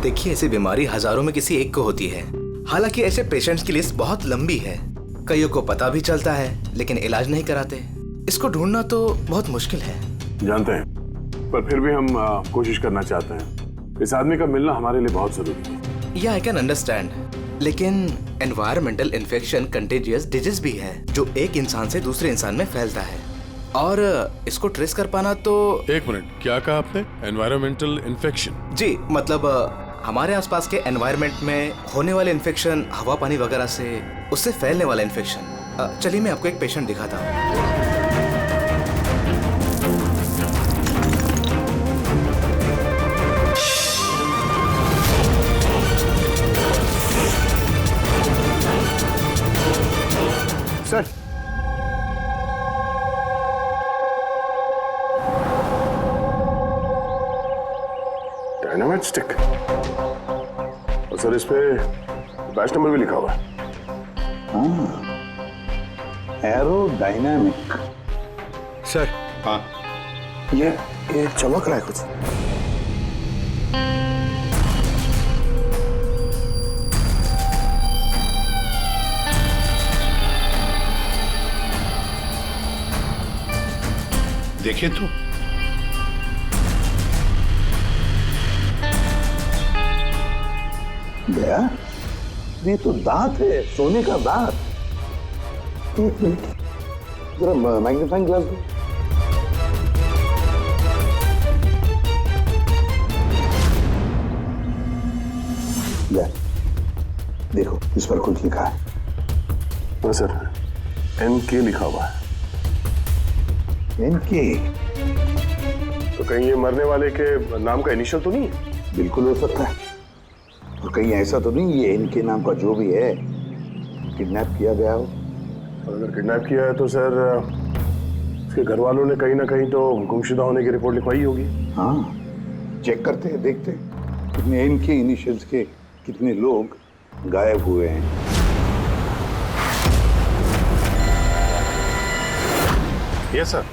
देखिए, ऐसी बीमारी हजारों में किसी एक को होती है। हालांकि ऐसे पेशेंट्स की लिस्ट बहुत लंबी है। कईयों को पता भी चलता है लेकिन इलाज नहीं कराते। इसको ढूंढना तो बहुत मुश्किल है। जानते हैं, पर फिर भी हम कोशिश करना चाहते हैं। इस आदमी का मिलना हमारे लिए बहुत जरूरी है। या आई कैन अंडरस्टैंड, लेकिन एनवायरमेंटल इन्फेक्शन कंटेजियस डिजीज भी है जो एक इंसान से दूसरे इंसान में फैलता है, और इसको ट्रेस कर पाना तो। एक मिनट, क्या कहा आपने? Environmental infection? जी, मतलब हमारे आसपास के एनवायरनमेंट में होने वाले इन्फेक्शन, हवा पानी वगैरह से उससे फैलने वाला इन्फेक्शन। चलिए मैं आपको एक पेशेंट दिखाता हूँ। सर, डायनामाइट स्टिक, और सर इस पे बैच नंबर भी लिखा हुआ है। एरोडायनामिक। सर, हाँ, ये चमक रहा है कुछ। देखिए तो। गया? ये तो दांत है, सोने का दांत। एक मिनट, जरा मैग्नीफाइंग ग्लास दो। देखो, इस पर कुछ लिखा है। हाँ सर, NK लिखा हुआ है। NK? तो कहीं ये मरने वाले के नाम का इनिशियल तो नहीं है? बिल्कुल हो सकता है। और कहीं ऐसा तो नहीं ये NK नाम का जो भी है किडनैप किया गया हो? और अगर किडनैप किया है तो सर उसके घर वालों ने कहीं ना कहीं तो गुमशुदा होने की रिपोर्ट लिखवाई होगी। हाँ, चेक करते हैं, देखते हैं कितने NK इनिशियल्स के कितने लोग गायब हुए हैं। यस सर,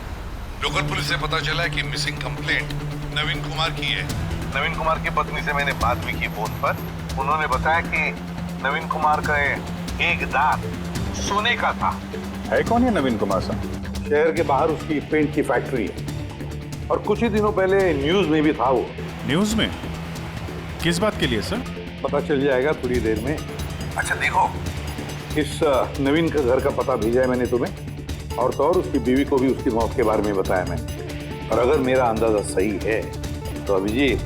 लोकल पुलिस से पता चला है कि मिसिंग कंप्लेंट नवीन कुमार की है। नवीन कुमार की पत्नी से मैंने बात भी की फोन पर। उन्होंने बताया कि नवीन कुमार का एक दांत सोने का था। है कौन है नवीन कुमार साहब? शहर के बाहर उसकी पेंट की फैक्ट्री है और कुछ ही दिनों पहले न्यूज में भी था वो। न्यूज में? किस बात के लिए सर? पता चल जाएगा थोड़ी देर में। अच्छा देखो, इस नवीन का घर का पता भेजा है मैंने तुम्हें, और तो और उसकी बीवी को भी उसकी मौत के बारे में बताया मैंने। और अगर मेरा अंदाजा सही है तो अभिजीत,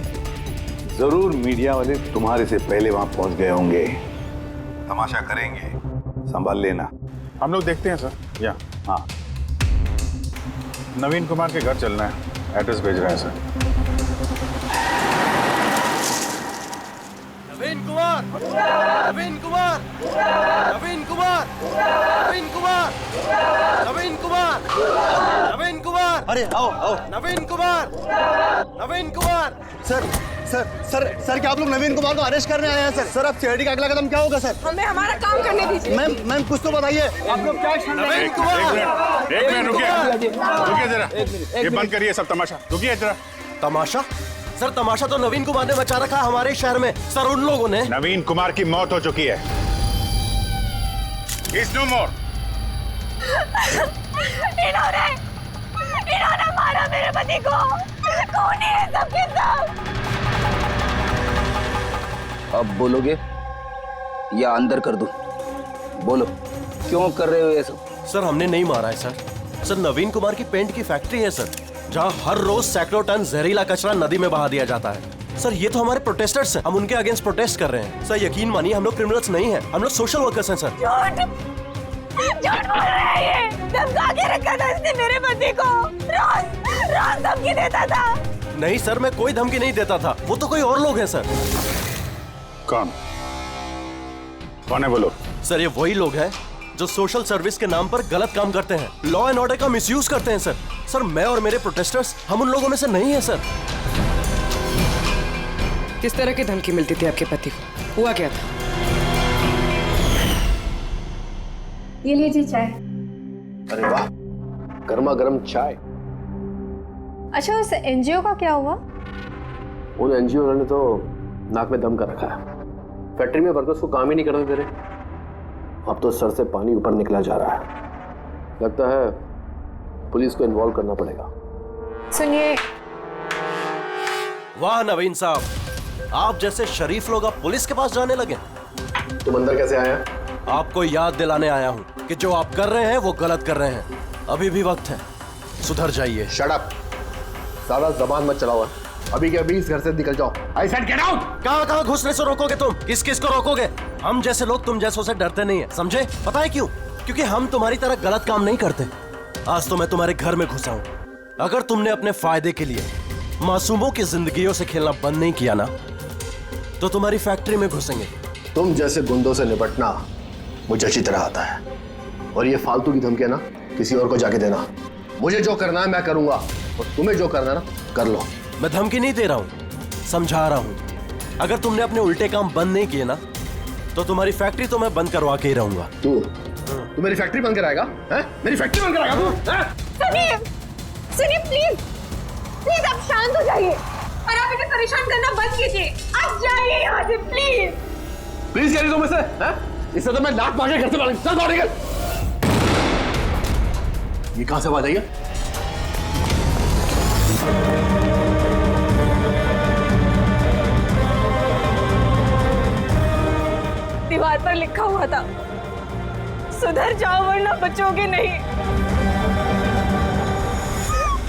जरूर मीडिया वाले तुम्हारे से पहले वहां पहुंच गए होंगे। तमाशा करेंगे, संभाल लेना। हम लोग देखते हैं सर। या हाँ, नवीन कुमार के घर चलना है, एड्रेस भेज रहे हैं सर। नवीन कुमार, नवीन कुमार, नवीन कुमार, नवीन कुमार, नवीन कुमार, नवीन कुमार। अरे आओ आओ। Naveen Kumar, Naveen Kumar. Sir sir sir sir क्या आप लोग नवीन कुमार को अरेस्ट करने आए हैं सर? सर, अब सिक्योरिटी का अगला कदम क्या होगा सर? हमें हमारा काम करने दीजिए। मैम मैम कुछ तो बताइए, आप लोग क्या एक्शन लेंगे? नवीन कुमार, एक मिनट रुकिए जरा, ये बंद करिए सब तमाशा। रुकिए जरा। तमाशा? सर, तमाशा तो नवीन कुमार ने मचा रखा है हमारे शहर में। सर, उन लोगों ने। नवीन कुमार की मौत हो चुकी है। He's no more। इन्होंने मारा मेरे पति को। कौन है सबके सब? अब बोलोगे या अंदर कर दूं? बोलो, क्यों कर रहे हो ये सब? सर, हमने नहीं मारा है सर। सर, नवीन कुमार की पेंट की फैक्ट्री है सर, जहाँ हर रोज सैकड़ों टन जहरीला कचरा नदी में बहा दिया जाता है। सर, ये तो हमारे प्रोटेस्टर्स हैं, हम उनके अगेंस्ट प्रोटेस्ट कर रहे हैं। सर, यकीन मानिए, हम लोग क्रिमिनल्स नहीं हैं, हम लोग सोशल वर्कर्स हैं सर। झूठ बोल रहा है ये। धमका के रखा था इसने मेरे पति को। रोज धमकी देता था। नहीं सर, मैं कोई धमकी नहीं देता था, वो तो कोई और लोग हैं सर। कौन कौन है बोलो? सर, ये वही लोग हैं जो सोशल सर्विस के नाम पर गलत काम करते हैं, लॉ एंड ऑर्डर का मिसयूज करते हैं सर। सर, मैं और मेरे प्रोटेस्टर्स, हम उन लोगों में से नहीं है सर। किस तरह की धमकी मिलती थी आपके पति को? हुआ क्या था? ये लीजिए चाय। अरे वाह, गर्मा गर्म चाय। अच्छा, उस NGO का क्या हुआ? उन NGO ने तो नाक में दम कर रखा है। फैक्ट्री में वर्कर्स को काम ही नहीं करने दे रहे। अब तो सर से पानी ऊपर निकला जा रहा है। लगता है पुलिस को इन्वॉल्व करना पड़ेगा। सुनिए, वाह नवीन साहब, आप जैसे शरीफ लोग अब पुलिस के पास जाने लगे। तुम अंदर कैसे आया? आपको याद दिलाने आया हूं कि जो आप कर रहे हैं वो गलत कर रहे हैं। अभी भी वक्त है, सुधर जाइए। शट अप, सारा जबान मत चलाओ। अभी के अभी इस घर से निकल जाओ। I said get out. कहां घुसने से रोकोगे तुम? किस किस को रोकोगे? हम जैसे लोग तुम जैसों से डरते नहीं है, समझे? पता है क्यों? क्योंकि हम तुम्हारी तरह गलत काम नहीं करते। आज तो मैं तुम्हारे घर में घुसा हूं। अगर तुमने अपने फायदे के लिए मासूमों की जिंदगियों से खेलना बंद नहीं किया ना, तो तुम्हारी फैक्ट्री में घुसेंगे। तुम जैसे गुंडों से निपटना मुझे अच्छी तरह आता है, और ये फालतू की धमकियां ना किसी और को जाके देना। मुझे जो करना है मैं करूंगा, और तुम्हें जो करना है ना कर लो। मैं धमकी नहीं दे रहा हूं, समझा रहा हूं। अगर तुमने अपने उल्टे काम बंद नहीं किए ना, तो तुम्हारी फैक्ट्री तो मैं बंद करवा के ही रहूंगा। तू मेरी फैक्ट्री बंद कराएगा? मेरी फैक्ट्री बंद कराएगा तू? सुनिए प्लीज, प्लीज आप शांत हो जाइए और आप इन्हें परेशान करना बंद कीजिए। आप जाइए यहाँ से प्लीज। प्लीज कह रही तुम इसे? इससे तो मैं लात मार के घर से चल बाहर निकल। ये कहां से आवाज आई है? दीवार पर लिखा हुआ था, सुधर जाओ वरना बचोगे नहीं।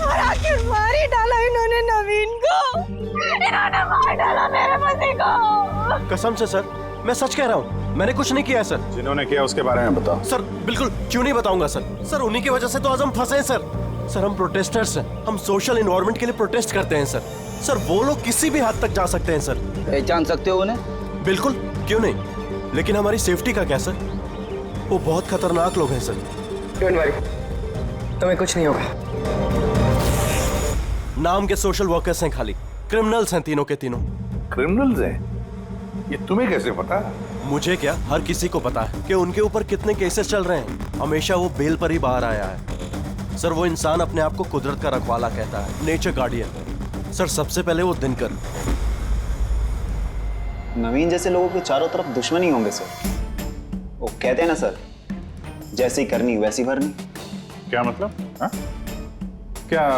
और आखिर मार ही डाला इन्होंने नवीन को। इन्होंने मार डाला मेरे पति को। कसम से सर, मैं सच कह रहा हूँ, मैंने कुछ नहीं किया है सर। जिन्होंने किया उसके बारे में बताओ। सर बिल्कुल क्यों नहीं बताऊंगा सर। सर उन्हीं की वजह से तो आज हम फंसे हैं सर। सर हम प्रोटेस्टर्स हैं, हम सोशल इन्वायरमेंट के लिए प्रोटेस्ट करते हैं सर। सर वो लोग किसी भी हद तक जा सकते हैं सर। पहचान सकते हो उन्हें? बिल्कुल, क्यों नहीं, लेकिन हमारी सेफ्टी का क्या सर? वो बहुत खतरनाक लोग हैं सर। डोंट वरी, तुम्हें कुछ नहीं होगा। नाम के सोशल वर्कर्स हैं खाली, क्रिमिनल्स हैं तीनों के तीनों। क्रिमिनल्स हैं? ये तुम्हें कैसे पता? मुझे क्या, हर किसी को पता है कि उनके ऊपर कितने केसेस चल रहे हैं। हमेशा वो बेल पर ही बाहर आया है सर। वो इंसान अपने आप को कुदरत का रखवाला कहता है, नेचर गार्डियन। सर सबसे पहले वो दिनकर। नवीन जैसे लोगों के चारों तरफ दुश्मनी होंगे सर। वो कहते हैं ना सर, जैसी करनी वैसी भरनी। क्या मतलब? हा? क्या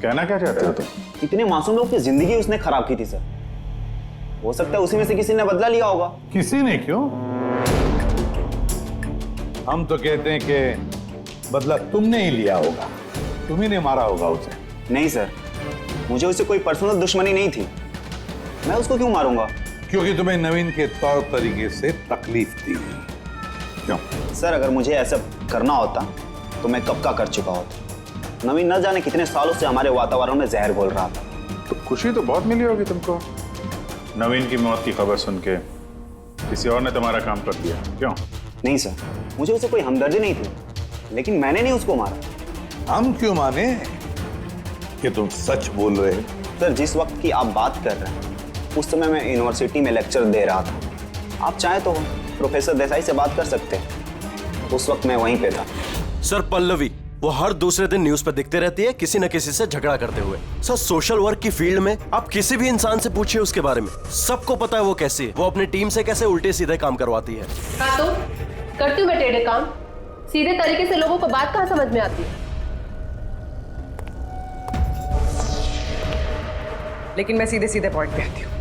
कहना क्या चाहते हो तुम? इतने मासूम लोग की जिंदगी उसने खराब की थी सर। हो सकता है उसी में से किसी ने बदला लिया होगा। किसी ने क्यों? हम तो कहते हैं कि बदला तुमने ही लिया होगा, तुम्ही ने मारा होगा उसे। नहीं सर, मुझे उससे कोई पर्सनल दुश्मनी नहीं थी। मैं उसको क्यों मारूंगा? क्योंकि तुम्हें नवीन के तौर तरीके से तकलीफ दी। क्यों? सर अगर मुझे ऐसा करना होता तो मैं कब का कर चुका होता। नवीन न जाने कितने सालों से हमारे वातावरण में जहर घोल रहा था। तो खुशी तो बहुत मिली होगी तुमको नवीन की मौत की खबर सुन के। किसी और ने तुम्हारा काम कर दिया क्यों? नहीं सर, मुझे उससे कोई हमदर्दी नहीं थी, लेकिन मैंने नहीं उसको मारा। हम क्यों माने कि तुम सच बोल रहे हो? सर जिस वक्त की आप बात कर रहे हैं उस समय मैं यूनिवर्सिटी में लेक्चर दे रहा था। आप चाहे तो प्रोफेसर देसाई से बात कर सकते हैं, उस वक्त मैं वहीं पे था। सर पल्लवी वो हर दूसरे दिन न्यूज पर दिखते रहती है किसी न किसी से झगड़ा करते हुए। सर सोशल वर्क की फील्ड में आप किसी भी इंसान से पूछिए उसके बारे में, सबको पता है वो कैसी है। वो अपनी टीम से कैसे उल्टे सीधे काम करवाती है। हाँ तो करती हूँ मैं टेढ़े काम, सीधे तरीके से लोगों को बात कहाँ समझ में आती है। लेकिन मैं सीधे सीधे पॉइंट पे आती हूँ।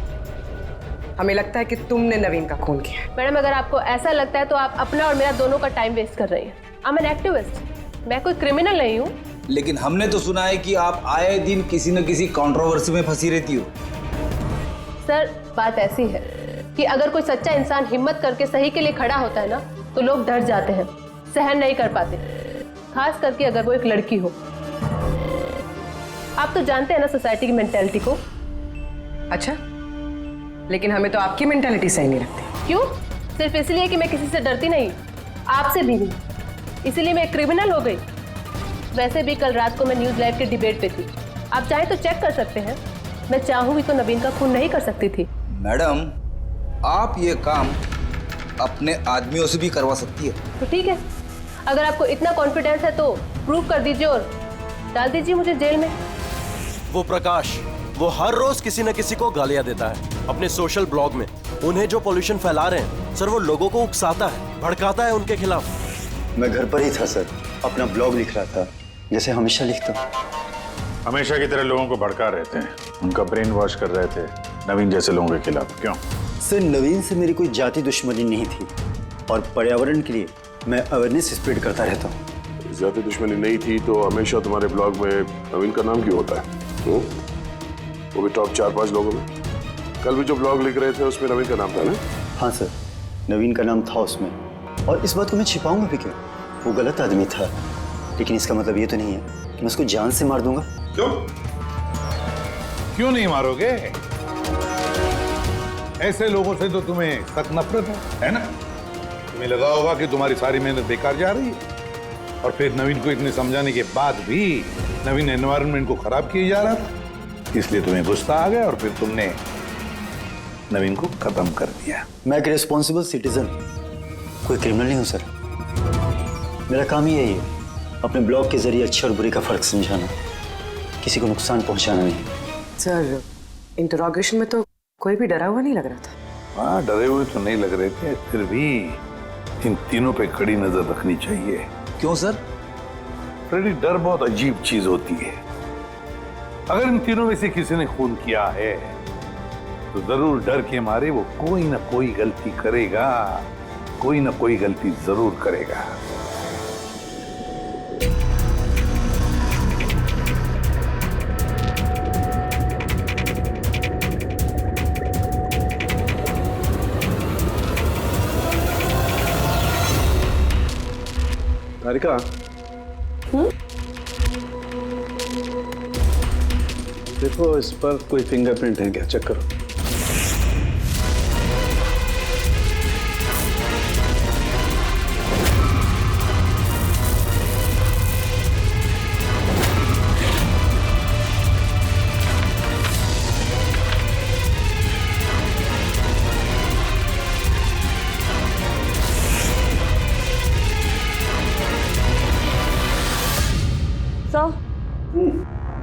हमें लगता है कि तुमने नवीन का खून किया है। मैडम अगर आपको ऐसा लगता है तो आप अपना और मेरा दोनों का टाइम वेस्ट कर रही हैं। आई एम एन एक्टिविस्ट, मैं कोई क्रिमिनल नहीं हूँ। लेकिन हमने तो सुना है कि आप आए दिन किसी न किसी कंट्रोवर्सी में फंसी रहती हो। सर बात ऐसी है कि अगर कोई सच्चा इंसान हिम्मत करके सही के लिए खड़ा होता है ना, तो लोग डर जाते हैं, सहन नहीं कर पाते, खास करके अगर वो एक लड़की हो। आप तो जानते हैं ना सोसाइटी की मेंटेलिटी को। अच्छा, लेकिन हमें तो आपकी मेंटालिटी सही नहीं लगती। क्यों? सिर्फ इसलिए कि मैं किसी से डरती नहीं, आपसे भी नहीं, इसलिए मैं क्रिमिनल हो गई। वैसे भी कल रात को मैं न्यूज़ लाइव के डिबेट पे थी, आप चाहे तो चेक कर सकते हैं। मैं चाहूँ भी तो नवीन का खून नहीं कर सकती थी। मैडम आप ये काम अपने आदमियों से भी करवा सकती है। तो ठीक है, अगर आपको इतना कॉन्फिडेंस है तो प्रूव कर दीजिए और डाल दीजिए मुझे जेल में। वो प्रकाश वो हर रोज किसी न किसी को गालियां देता है अपने सोशल ब्लॉग में। उन्हें जो पोल्यूशन फैला रहे हैं सर, वो लोगों को उकसाता है, भड़काता है उनके खिलाफ। मैं घर पर ही था सर, अपना ब्लॉग लिख रहा था जैसे हमेशा लिखता हूँ। हमेशा की तरह लोगों को भड़का रहे थे, उनका ब्रेन वॉश कर रहे थे नवीन जैसे लोगों के खिलाफ। क्यों? सर नवीन से मेरी कोई जाति दुश्मनी नहीं थी और पर्यावरण के लिए मैं अवेयरनेस स्प्रेड करता रहता हूँ। जाति दुश्मनी नहीं थी तो हमेशा तुम्हारे ब्लॉग में नवीन का नाम क्यों होता है? वो भी टॉप 4-5 लोगों में। कल भी जो ब्लॉग लिख रहे थे उसमें नवीन का नाम था ना? हाँ सर, नवीन का नाम था उसमें, और इस बात को मैं छिपाऊंगा भी क्यों? वो गलत आदमी था, लेकिन इसका मतलब ये तो नहीं है कि मैं उसको जान से मार दूंगा। क्यों नहीं मारोगे? ऐसे लोगों से तो तुम्हें सख्त नफरत है ना? तुम्हें लगा होगा कि तुम्हारी सारी मेहनत बेकार जा रही है, और फिर नवीन को इतने समझाने के बाद भी नवीन एनवायरनमेंट को खराब किए जा रहा था, इसलिए तुम्हें गुस्सा आ गया और फिर तुमने नवीन को खत्म कर दिया। मैं एक रिस्पॉन्सिबल सिटीजन, कोई क्रिमिनल नहीं हूं सर। मेरा काम ही यही है, अपने ब्लॉग के जरिए अच्छे और बुरे का फर्क समझाना, किसी को नुकसान पहुंचाना नहीं। सर इंटरोगेशन में तो कोई भी डरा हुआ नहीं लग रहा था। हाँ, डरे हुए तो नहीं लग रहे थे, फिर भी इन तीनों पे कड़ी नजर रखनी चाहिए। क्यों सर? फ्रेडी, डर बहुत अजीब चीज होती है। अगर इन तीनों में से किसी ने खून किया है तो जरूर डर के मारे वो कोई ना कोई गलती करेगा, कोई ना कोई गलती जरूर करेगा। तारिका, देखो इस पर कोई फिंगरप्रिंट है क्या? चेक करो।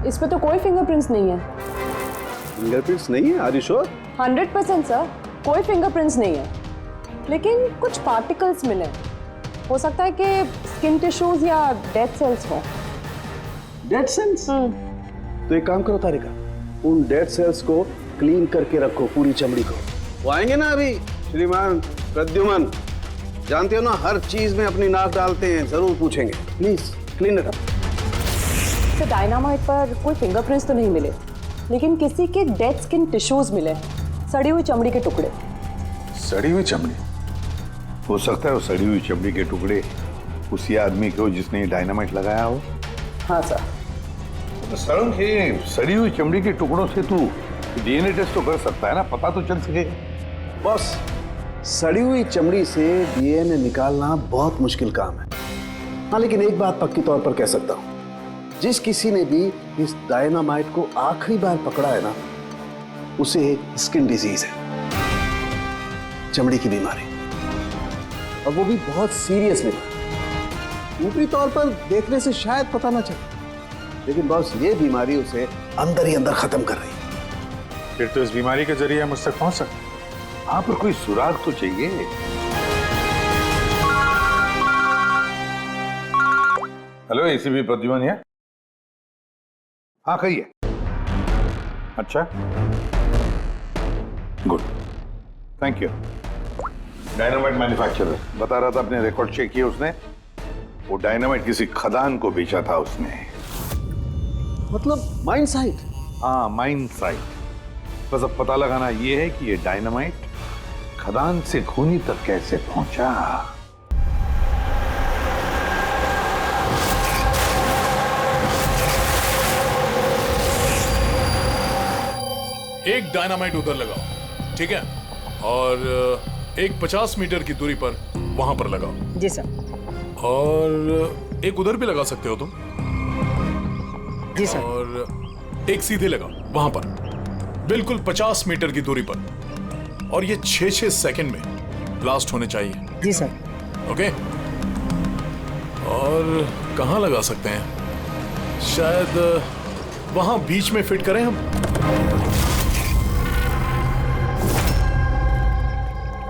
इस पे तो कोई फिंगरप्रिंट्स नहीं है। फिंगरप्रिंट्स नहीं है? Are you sure? 100% सर, कोई फिंगरप्रिंट्स नहीं है, लेकिन कुछ पार्टिकल्स मिले। हो सकता है कि स्किन टिश्यूज या डेड सेल्स हो। Dead cells? तो एक काम करो तारिका, उन डेड सेल्स को क्लीन करके रखो, पूरी चमड़ी को। वो आएंगे ना अभी श्रीमान प्रद्युमन, जानते हो ना हर चीज में अपनी नाक डालते हैं, जरूर पूछेंगे। Please clean it up. Dynamite पर कोई फिंगरप्रिंट्स तो नहीं मिले, लेकिन किसी के डेड स्किन टिश्यूज मिले, सड़ी हुई चमड़ी के टुकड़े। सड़ी हुई चमड़ी? हो सकता है वो सड़ी हुई चमड़ी के टुकड़े उसी आदमी के हो जिसने डायनामाइट लगाया हो। हाँ सर। तो सड़न के सड़ी हुई चमड़ी के टुकड़ों से तू डीएनए टेस्ट तो कर सकता है ना, पता तो चल सकेगा। बॉस, सड़ी हुई चमड़ी से डीएनए निकालना बहुत मुश्किल काम है। हाँ, लेकिन एक बात पक्की तौर पर कह सकता हूँ, जिस किसी ने भी इस डायनामाइट को आखिरी बार पकड़ा है ना, उसे स्किन डिजीज है, चमड़ी की बीमारी, और वो भी बहुत सीरियस बीमारी। ऊपरी तौर पर देखने से शायद पता ना चले, लेकिन बॉस ये बीमारी उसे अंदर ही अंदर खत्म कर रही है। फिर तो इस बीमारी के जरिए हम उस तक पहुंच सकते हैं। वहां पर कोई सुराग तो चाहिए। हेलो, एसीपी प्रद्युमन है? हाँ कहिए। अच्छा, good, thank you. Dynamite manufacturer बता रहा था, अपने रिकॉर्ड चेक किए उसने, वो डायनामाइट किसी खदान को बेचा था उसने। मतलब माइन साइट? हाँ, माइन साइट। बस अब पता लगाना ये है कि ये डायनामाइट खदान से खूनी तक कैसे पहुंचा। एक डायनामाइट उधर लगाओ, ठीक है, और एक 50 मीटर की दूरी पर वहां पर लगाओ। जी सर। और एक उधर भी लगा सकते हो तुम। जी सर। और एक सीधे लगाओ वहां पर, बिल्कुल 50 मीटर की दूरी पर, और ये 6-6 सेकंड में ब्लास्ट होने चाहिए। जी सर। ओके। और कहाँ लगा सकते हैं? शायद वहां बीच में फिट करें हम।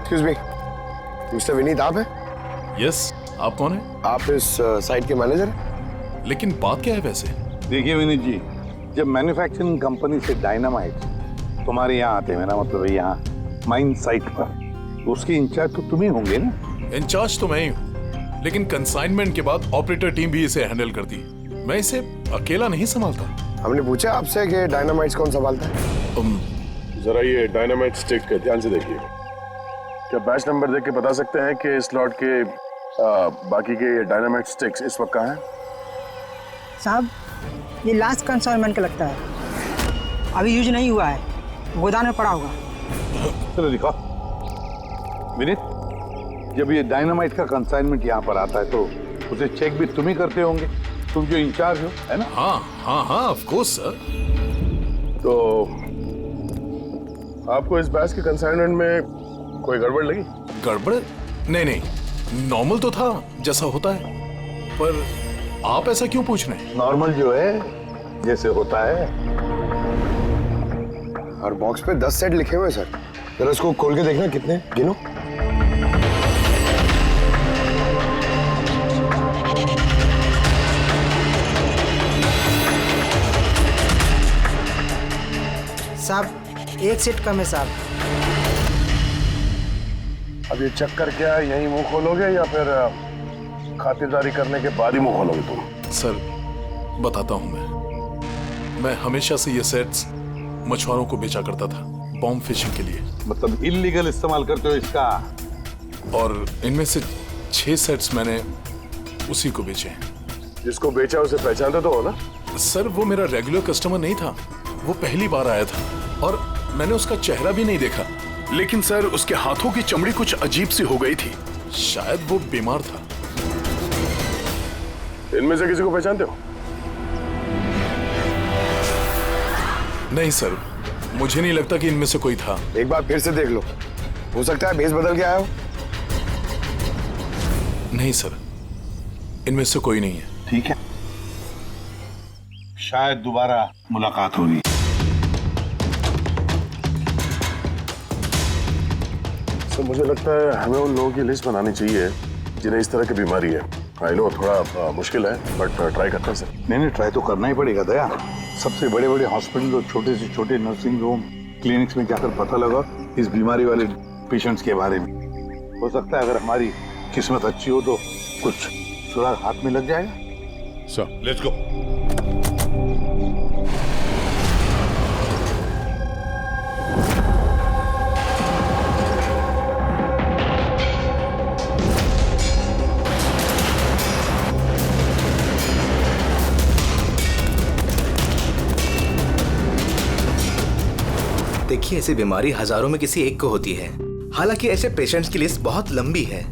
एक्सक्यूज मी, मिस्टर विनीत आप हैं? यस, आप कौन है? आप इस साइट के मैनेजर हैं? लेकिन बात क्या है वैसे? देखिए विनीत जी, जब मैन्युफैक्चरिंग कंपनी से डायनामाइट तुम्हारे यहाँ आते हैं, मेरा मतलब है यहाँ माइन साइट पर, तो उसके इंचार्ज तो तुम ही होंगे ना? इंचार्ज तो मैं ही हूँ, लेकिन कंसाइनमेंट के बाद ऑपरेटर टीम भी इसे हैंडल करती है। मैं इसे अकेला नहीं संभालता। हमने पूछा आपसे कि डायनामाइट्स कौन संभालता है? जरा ये डायनामाइट स्टिक ध्यान से देखिए। क्या बैच नंबर देख के बता सकते हैं कि इस लॉट के बाकी के डायनामाइट स्टिक्स इस वक्त कहाँ हैं? साहब, ये लास्ट कंसाइनमेंट का लगता है, अभी यूज नहीं हुआ है, गोदाम में पड़ा होगा। चलो दिखाओ। विनीत, जब ये डायनामाइट का कंसाइनमेंट यहाँ पर आता है तो उसे चेक भी तुम ही करते होंगे, तुम जो इंचार्ज हो, है ना? हाँ हाँ हाँ, ऑफ कोर्स सर। तो आपको इस बैच के कंसाइनमेंट में कोई गड़बड़ लगी? गड़बड़? नहीं, नॉर्मल तो था जैसा होता है, पर आप ऐसा क्यों पूछ रहे हैं? नॉर्मल जो है जैसे होता है। और बॉक्स पे 10 सेट लिखे हुए सर, जरा इसको खोल के देखना कितने, गिनो। साहब, एक सेट कम है साहब। अब ये चेक करके यही मुंह खोलोगे या फिर खातिरदारी करने के बाद ही मुंह खोलोगे तुम? सर बताता हूं, मैं हमेशा से ये सेट्स मछुआरों को बेचा करता था, बॉम्ब फिशिंग के लिए। मतलब इल्लीगल इस्तेमाल करते हो इसका? और इनमें से 6 सेट्स मैंने उसी को बेचे हैं। जिसको बेचा उसे पहचानते तो हो ना? सर वो मेरा रेगुलर कस्टमर नहीं था, वो पहली बार आया था और मैंने उसका चेहरा भी नहीं देखा। लेकिन सर उसके हाथों की चमड़ी कुछ अजीब सी हो गई थी। शायद वो बीमार था। इनमें से किसी को पहचानते हो? नहीं सर, मुझे नहीं लगता कि इनमें से कोई था। एक बार फिर से देख लो, हो सकता है भेस बदल के आया हो। नहीं सर, इनमें से कोई नहीं है। ठीक है, शायद दोबारा मुलाकात होगी। सर मुझे लगता है हमें उन लोगों की लिस्ट बनानी चाहिए जिन्हें इस तरह की बीमारी है। आई नो थोड़ा मुश्किल है, बट ट्राई करते हैं सर। नहीं, ट्राई तो करना ही पड़ेगा दया। सबसे बड़े बड़े हॉस्पिटल और छोटे से छोटे नर्सिंग होम, क्लिनिक्स में जाकर पता लगा इस बीमारी वाले पेशेंट्स के बारे में। हो सकता है अगर हमारी किस्मत अच्छी हो तो कुछ सुराग हाथ में लग जाएगा। Sir let's go. देखिए, ऐसी बीमारी हजारों में किसी एक को होती है। हालांकि ऐसे पेशेंट्स की लिस्ट बहुत लंबी है।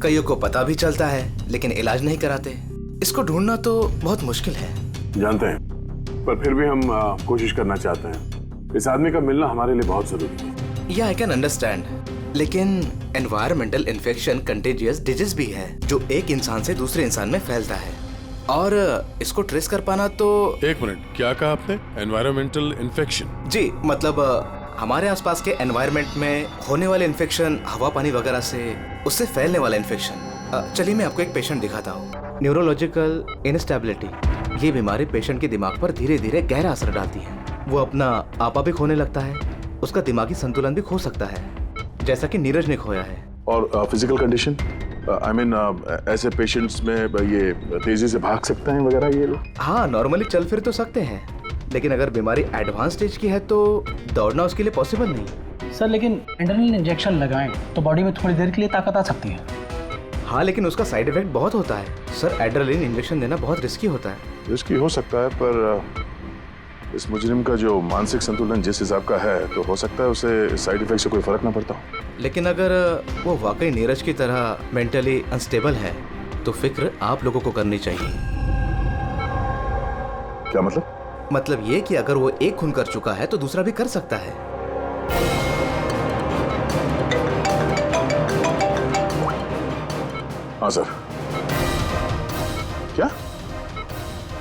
कईयों को पता भी चलता है लेकिन इलाज नहीं कराते। इसको ढूंढना तो बहुत मुश्किल है। जानते हैं, पर फिर भी हम कोशिश करना चाहते हैं। इस आदमी का मिलना हमारे लिए बहुत जरूरी है। या आई कैन अंडरस्टैंड, लेकिन एनवायरमेंटल इन्फेक्शन कंटेजियस डिजीज भी है जो एक इंसान से दूसरे इंसान में फैलता है, और इसको ट्रेस कर पाना तो। एक मिनट, क्या कहा आपने? Environmental infection? जी, मतलब हमारे आसपास के एनवायरनमेंट में होने वाले इन्फेक्शन, हवा पानी वगैरह से, उससे फैलने वाला इन्फेक्शन। चलिए मैं आपको एक पेशेंट दिखाता हूँ। न्यूरोलॉजिकल इनस्टेबिलिटी, ये बीमारी पेशेंट के दिमाग पर धीरे धीरे गहरा असर डालती है। वो अपना आपा भी खोने लगता है, उसका दिमागी संतुलन भी खो सकता है, जैसा कि नीरज ने खोया है। और फिजिकल कंडीशन, आई मीन ऐसे पेशेंट्स में ये तेजी से भाग सकते हैं वगैरह ये लोग? हाँ, नॉर्मली चल फिर तो सकते हैं, लेकिन अगर बीमारी एडवांस स्टेज की है तो दौड़ना उसके लिए पॉसिबल नहीं। सर लेकिन एड्रेनलिन इंजेक्शन लगाएं तो बॉडी में थोड़ी देर के लिए ताकत आ सकती है। हाँ, लेकिन उसका साइड इफेक्ट बहुत होता है सर। एड्रेनलिन इंजेक्शन देना बहुत रिस्की होता है। रिस्की हो सकता है, पर इस मुजरिम का जो मानसिक संतुलन जिस हिसाब का है तो हो सकता है उसे साइड इफेक्ट से कोई फर्क ना पड़ता हो। लेकिन अगर वो वाकई नीरज की तरह मेंटली अनस्टेबल है तो फिक्र आप लोगों को करनी चाहिए। क्या मतलब? मतलब ये कि अगर वो एक खून कर चुका है तो दूसरा भी कर सकता है। हाँ सर। क्या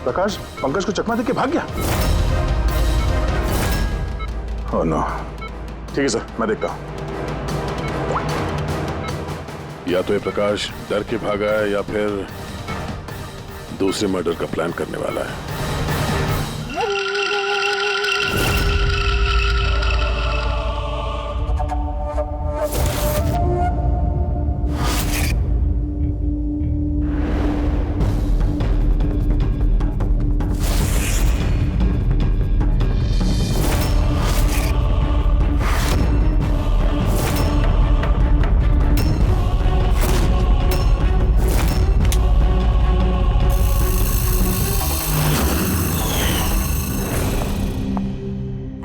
प्रकाश पंकज को चकमा देके भाग गया? Oh no. ठीक है सर, मैं देखता हूँ। या तो ये प्रकाश डर के भागा है या फिर दूसरे मर्डर का प्लान करने वाला है।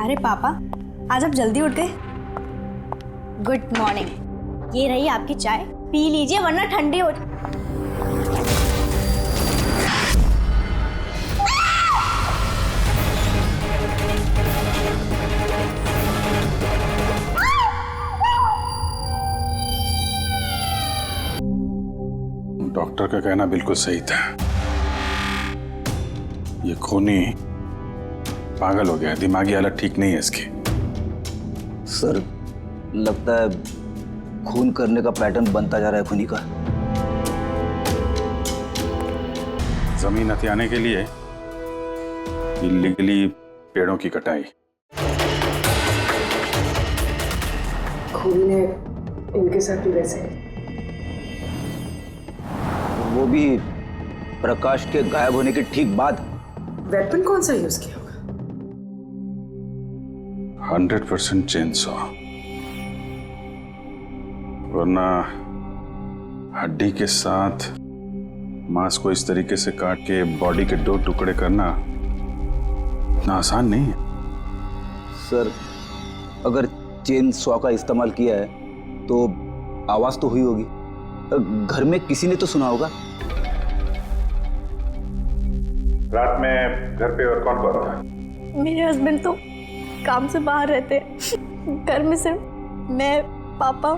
अरे पापा, आज आप जल्दी उठ गए। Good morning. ये रही आपकी चाय, पी लीजिए वरना ठंडी हो। डॉक्टर का कहना बिल्कुल सही था। ये खूनी पागल हो गया, दिमागी हालत ठीक नहीं है इसकी। सर, लगता है खून करने का पैटर्न बनता जा रहा है खूनी का। जमीन हथियाने के लिए इल्लीगली पेड़ों की कटाई। खूनी ने इनके साथ भी वैसे, वो भी प्रकाश के गायब होने के ठीक बाद। वेपन कौन सा यूज किया? 100% चेनसॉ, वरना हड्डी के साथ मांस को इस तरीके से काट के बॉडी के 2 टुकड़े करना इतना आसान नहीं है। सर, अगर चेनसॉ का इस्तेमाल किया है तो आवाज तो हुई होगी, घर में किसी ने तो सुना होगा। रात में घर पे और कौन कौन था? मेरे हस्बैंड तो काम से बाहर रहते हैं। घर में सिर्फ मैं, पापा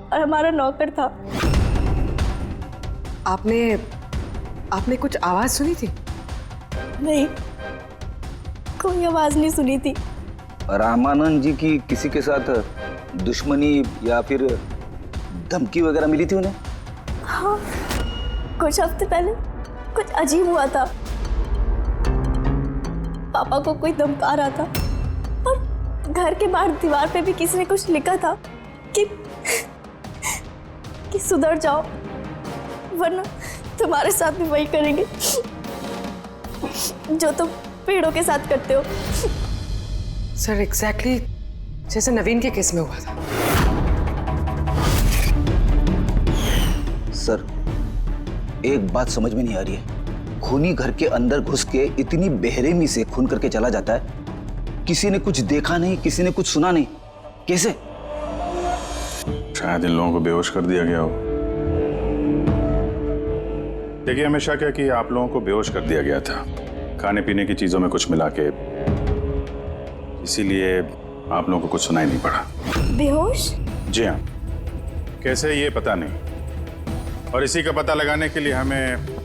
और हमारा नौकर था। आपने कुछ आवाज सुनी थी? नहीं, कोई आवाज नहीं सुनी थी। रामानंद जी की किसी के साथ दुश्मनी या फिर धमकी वगैरह मिली थी उन्हें? हाँ, कुछ हफ्ते पहले कुछ अजीब हुआ था। पापा को कोई धमका रहा था और घर के बाहर दीवार पे भी किसी ने कुछ लिखा था कि सुधर जाओ वरना तुम्हारे साथ भी वही करेंगे जो तुम पेड़ों के साथ करते हो। सर, एग्जैक्टली जैसे नवीन के केस में हुआ था। सर, एक बात समझ में नहीं आ रही है। खूनी घर के अंदर घुस के इतनी बेरहमी से खून करके चला जाता है, किसी ने कुछ देखा नहीं, किसी ने कुछ सुना नहीं, कैसे? शायद इन लोगों को बेहोश कर दिया गया हो। देखिए, हमेशा क्या कि आप लोगों को बेहोश कर दिया गया था खाने पीने की चीजों में कुछ मिला के, इसीलिए आप लोगों को कुछ सुनाई नहीं पड़ा। बेहोश? जी हाँ, कैसे ये पता नहीं, और इसी का पता लगाने के लिए हमें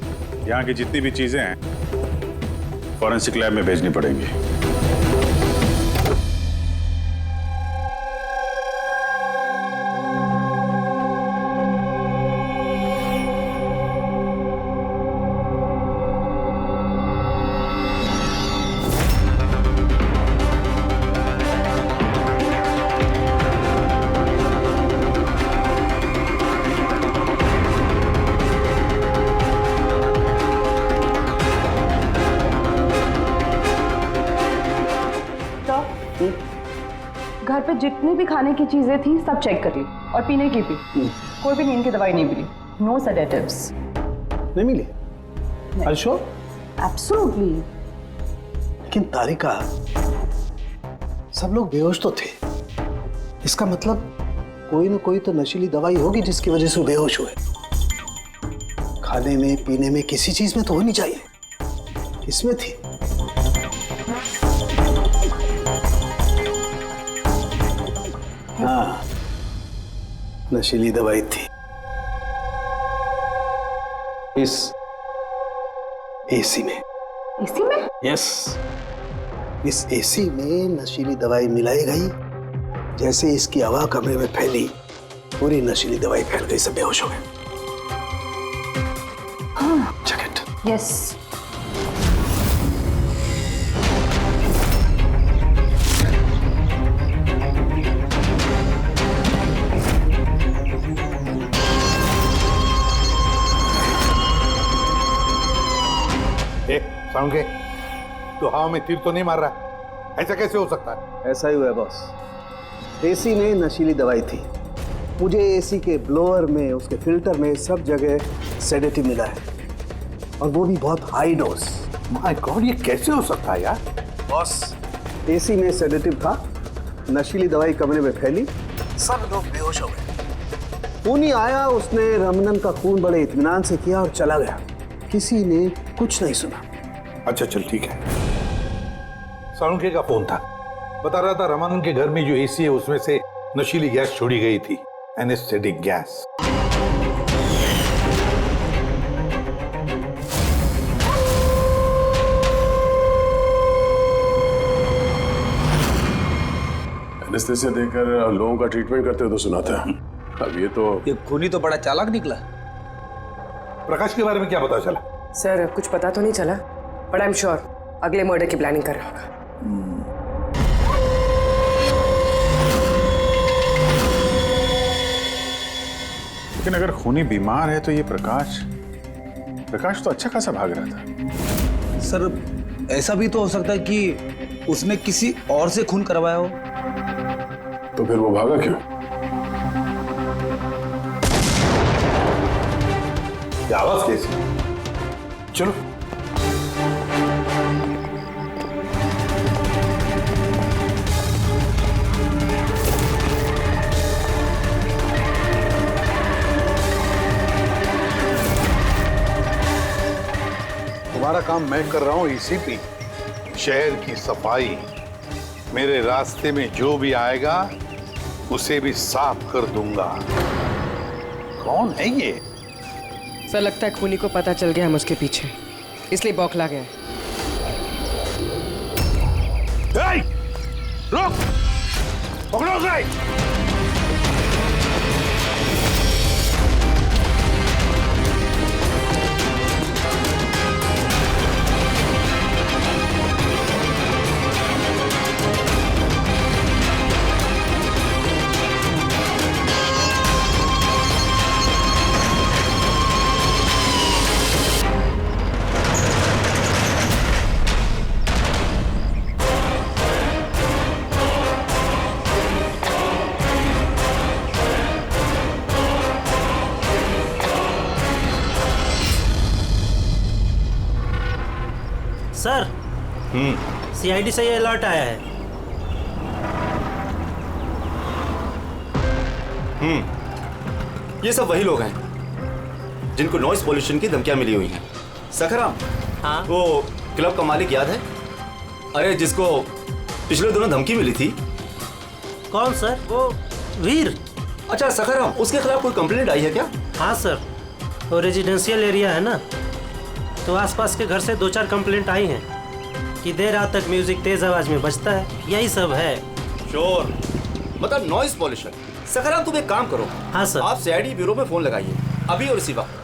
यहाँ की जितनी भी चीजें हैं फॉरेंसिक लैब में भेजनी पड़ेंगी। घर पे जितनी भी खाने की चीजें थी सब चेक कर ली और पीने की भी। कोई भी नींद की दवाई नहीं मिली। No sedatives. नहीं मिली? Are you sure? एब्सोल्युटली। लेकिन तारिका, सब लोग बेहोश तो थे। इसका मतलब कोई ना कोई तो नशीली दवाई होगी जिसकी वजह से वो बेहोश हुए। खाने में, पीने में, किसी चीज में तो होनी चाहिए। इसमें थी। हाँ, नशीली दवाई थी। इस एसी में। एसी में? यस। इस एसी में नशीली दवाई मिलाई गई। जैसे इसकी हवा कमरे में फैली, पूरी नशीली दवाई फैल गई, सब बेहोश हो गए। Check it. यस। साउंड के तो हवा में तीर तो नहीं मार रहा? ऐसा कैसे हो सकता है? ऐसा ही हुआ है बॉस। एसी में नशीली दवाई थी। मुझे एसी के ब्लोअर में, उसके फिल्टर में, सब जगह सेडेटिव मिला है, और वो भी बहुत हाई डोज। माय गॉड, ये कैसे हो सकता है यार? बॉस, एसी में सेडेटिव था, नशीली दवाई कमरे में फैली, सब लोग बेहोश हो गए। खूनी आया, उसने रमनन का खून बड़े इत्मीनान से किया और चला गया। किसी ने कुछ नहीं सुना। अच्छा चल ठीक है। सालुंके का फोन था, बता रहा था रमन के घर में जो एसी है उसमें से नशीली गैस छोड़ी गई थी, एनेस्थेटिक गैस। एनेस्थेसिया देकर लोगों का ट्रीटमेंट करते हो तो सुना था। अब ये खूनी तो बड़ा चालाक निकला। प्रकाश के बारे में क्या पता चला? सर कुछ पता तो नहीं चला, बट आई एम श्योर अगले मर्डर की प्लानिंग कर रहा होगा। लेकिन अगर खूनी बीमार है तो ये प्रकाश तो अच्छा खासा भाग रहा था। सर ऐसा भी तो हो सकता है कि उसने किसी और से खून करवाया हो। तो फिर वो भागा क्यों? आवाज कैसी? चलो तुम्हारा काम मैं कर रहा हूं ईसीपी। शहर की सफाई। मेरे रास्ते में जो भी आएगा उसे भी साफ कर दूंगा। कौन है ये? सर लगता है खूनी को पता चल गया हम उसके पीछे, इसलिए बौखला गया। रुक! पकड़ो उसे! सर, सीआईडी से ये अलर्ट आया है। ये सब वही लोग हैं जिनको नॉइस पॉल्यूशन की धमकियां मिली हुई हैं। सखराम, हाँ? वो क्लब का मालिक याद है? अरे जिसको पिछले दिनों धमकी मिली थी। कौन सर? वो वीर। अच्छा सखराम, उसके खिलाफ कोई कंप्लेंट आई है क्या? हाँ सर, वो रेजिडेंशियल एरिया है ना, तो आसपास के घर से 2-4 कंप्लेंट आई हैं कि देर रात तक म्यूजिक तेज आवाज में बजता है, यही सब है। शोर मतलब नॉइस पॉल्यूशन। सखराम तुम एक काम करो। हाँ सर। आप सीआईडी ब्यूरो में फोन लगाइए अभी और इसी वक्त।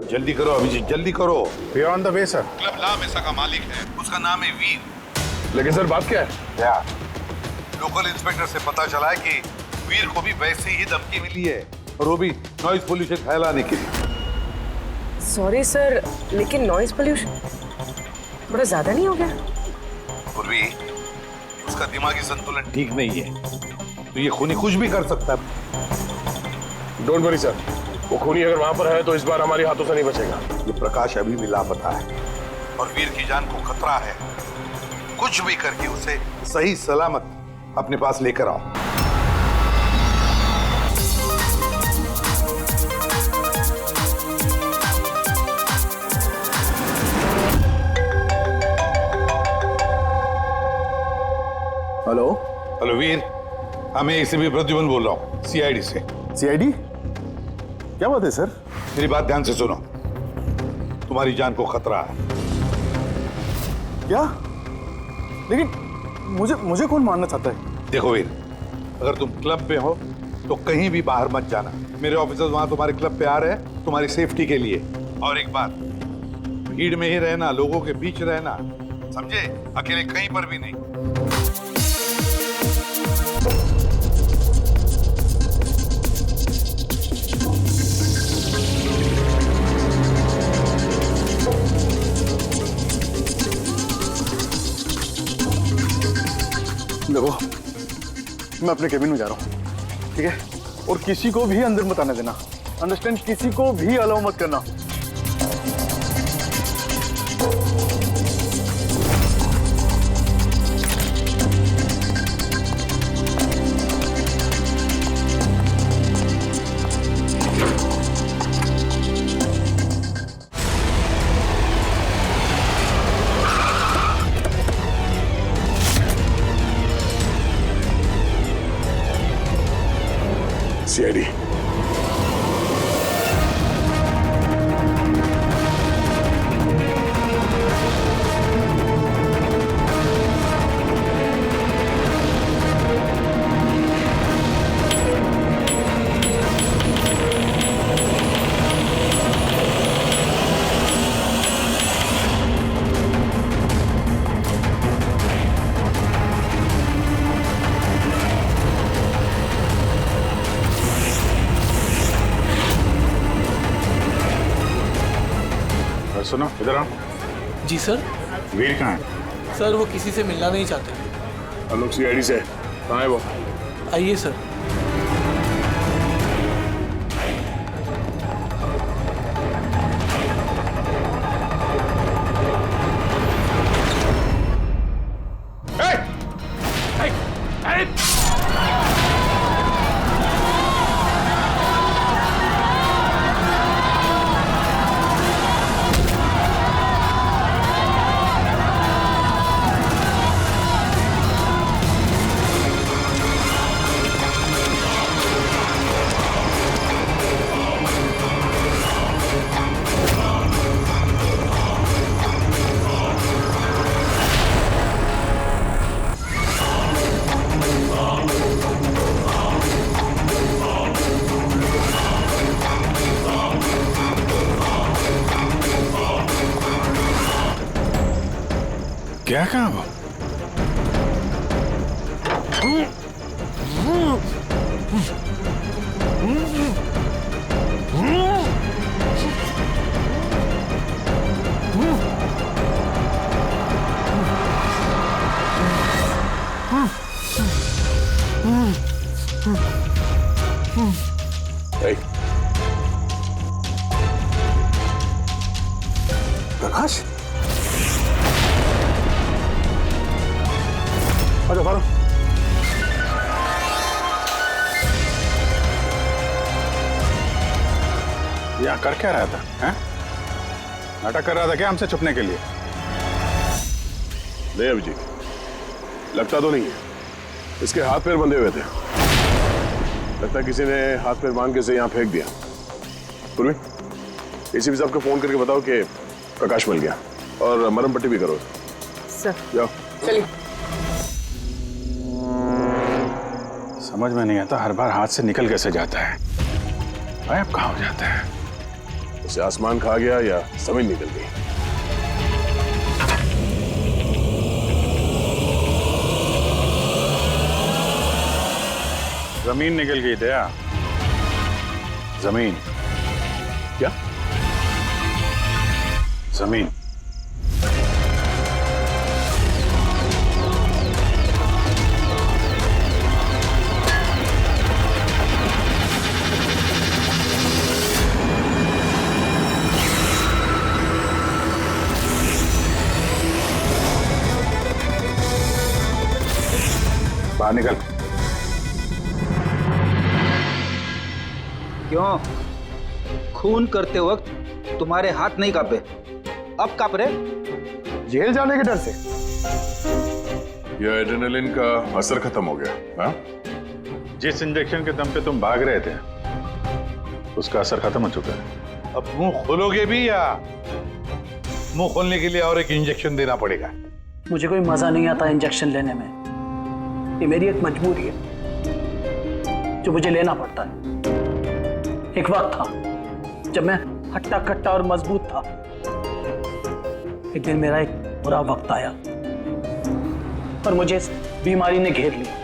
जल्दी करो अभिजीत, जल्दी करो। We are on the way sir. Club La Mesa का मालिक है, उसका नाम है वीर। लेकिन सर बात क्या है? क्या? लोकल इंस्पेक्टर से पता चला है कि वीर को भी वैसे ही धमकी मिली है, और वो भी नॉइज पोल्यूशन फैलाने के लिए। सॉरी सर, लेकिन नॉइज पोल्यूशन थोड़ा ज्यादा नहीं हो गया? पूर्वी, उसका दिमागी संतुलन ठीक नहीं है, तो ये खूनी कुछ भी कर सकता है। डोंट वरी सर, वो खूनी अगर वहां पर है तो इस बार हमारे हाथों से नहीं बचेगा। ये प्रकाश अभी भी लापता है और वीर की जान को खतरा है। कुछ भी करके उसे सही सलामत अपने पास लेकर आओ। हेलो वीर, मैं एसीपी प्रद्युमन बोल रहा हूँ, सीआईडी से। सीआईडी? क्या बात है सर? मेरी बात ध्यान से सुनो, तुम्हारी जान को खतरा है। क्या? लेकिन मुझे कौन मारना चाहता है? देखो वीर, अगर तुम क्लब पे हो तो कहीं भी बाहर मत जाना। मेरे ऑफिसर्स वहां तुम्हारे क्लब पे आ रहे हैं तुम्हारी सेफ्टी के लिए। और एक बात, भीड़ में ही रहना, लोगों के बीच रहना, समझे? अकेले कहीं पर भी नहीं। देखो, मैं अपने केबिन में जा रहा हूँ, ठीक है? और किसी को भी अंदर मत आने देना, अंडरस्टैंड? किसी को भी अलाउ मत करना। सीआईडी। सुनो, इधर आओ। जी सर। वीर कहाँ है? सर वो किसी से मिलना नहीं चाहते। हम लोग सीआईडी से। कहाँ है वो? आइए सर। क्या काम हो? प्रकाश, आजा मारो। यहाँ कर क्या रहा था? हैं? नाटक कर रहा था क्या हमसे छुपने के लिए? नहीं अभिजीत, लगता तो नहीं है। इसके हाथ पैर बंधे हुए थे, लगता है किसी ने हाथ पैर बांध के इसे यहाँ फेंक दिया। पूर्वी, एसीपी साहब को फोन करके बताओ कि प्रकाश मिल गया, और मरहम पट्टी भी करो। सर जाओ। चलिए। समझ में नहीं आता, हर बार हाथ से निकल कैसे जाता है, गायब कहाँ हो जाता है? उसे आसमान खा गया या जमीन निकल गई? जमीन निकल गई दया। जमीन? क्या? जमीन। बाहर निकल। क्यों? खून करते वक्त तुम्हारे हाथ नहीं कांपे, अब कांप रहे? जेल जाने के डर से? यह एड्रेनलिन का असर खत्म हो गया। हाँ? जिस इंजेक्शन के दम पे तुम भाग रहे थे उसका असर खत्म हो चुका है। अब मुंह खोलोगे भी या मुंह खोलने के लिए और एक इंजेक्शन देना पड़ेगा? मुझे कोई मजा नहीं आता इंजेक्शन लेने में। ये मेरी एक मजबूरी है जो मुझे लेना पड़ता है। एक वक्त था जब मैं हट्टा कट्टा और मजबूत था। एक दिन मेरा एक बुरा वक्त आया और मुझे इस बीमारी ने घेर लिया।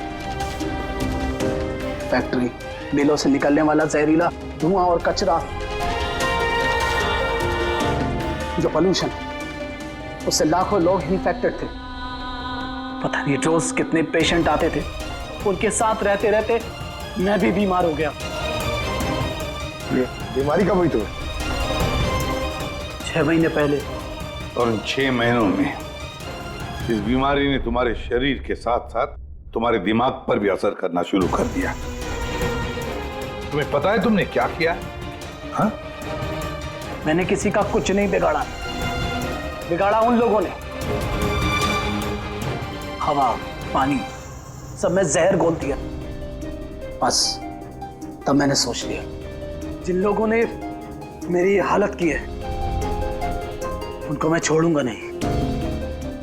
फैक्ट्री, मिलों से निकलने वाला जहरीला धुआं और कचरा, जो पोल्यूशन, उससे लाखों लोग इन्फेक्टेड थे। पता नहीं रोज कितने पेशेंट आते थे। उनके साथ रहते रहते मैं भी बीमार हो गया। ये बीमारी कब हुई तुम्हें? 6 महीने पहले। और उन 6 महीनों में इस बीमारी ने तुम्हारे शरीर के साथ साथ तुम्हारे दिमाग पर भी असर करना शुरू कर दिया। तुम्हें पता है तुमने क्या किया? हाँ? मैंने किसी का कुछ नहीं बिगाड़ा। बिगाड़ा उन लोगों ने। हवा, पानी, सब में जहर घोल दिया। बस तब मैंने सोच लिया, जिन लोगों ने मेरी हालत की है उनको मैं छोड़ूंगा नहीं।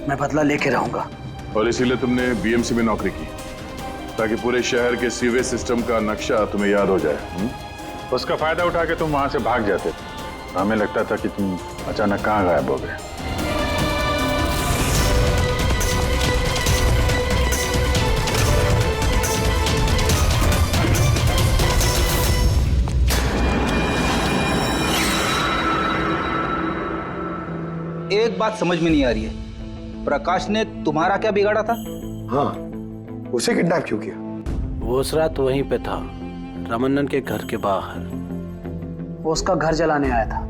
मैं बदला लेके रहूंगा। और इसीलिए तुमने बीएमसी में नौकरी की, ताकि पूरे शहर के सीवेज सिस्टम का नक्शा तुम्हें याद हो जाए। उसका फायदा उठा के तुम वहां से भाग जाते। हमें लगता था कि तुम अचानक कहां गायब हो गए। एक बात समझ में नहीं आ रही है, प्रकाश ने तुम्हारा क्या बिगाड़ा था? हाँ, उसे किडनैप क्यों किया? वो उस रात वहीं पे था, रमन्नन के घर के बाहर। वो उसका घर जलाने आया था।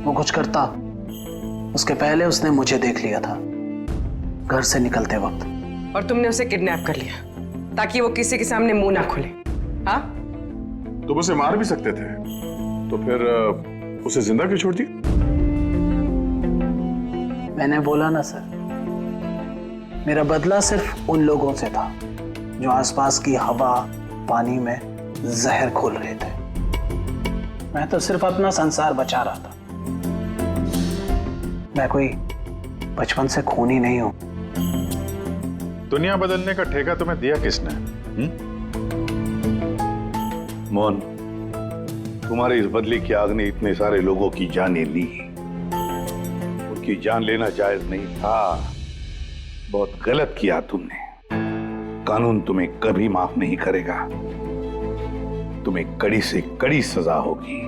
वो कुछ करता उसके पहले उसने मुझे देख लिया था घर से निकलते वक्त। और तुमने उसे किडनैप कर लिया ताकि वो किसी के सामने मुंह ना खोले। हाँ? तुम उसे मार भी सकते थे, तो फिर उसे जिंदा क्यों छोड़ दिया? मैंने बोला ना सर, मेरा बदला सिर्फ उन लोगों से था जो आसपास की हवा, पानी में जहर घोल रहे थे। मैं तो सिर्फ अपना संसार बचा रहा था। मैं कोई बचपन से खूनी नहीं हूं। दुनिया बदलने का ठेका तुम्हें दिया किसने? मोहन, तुम्हारे इस बदले की आग ने इतने सारे लोगों की जानें ली। उनकी जान लेना जायज नहीं था। बहुत गलत किया तुमने। कानून तुम्हें कभी माफ नहीं करेगा। तुम्हें कड़ी से कड़ी सजा होगी।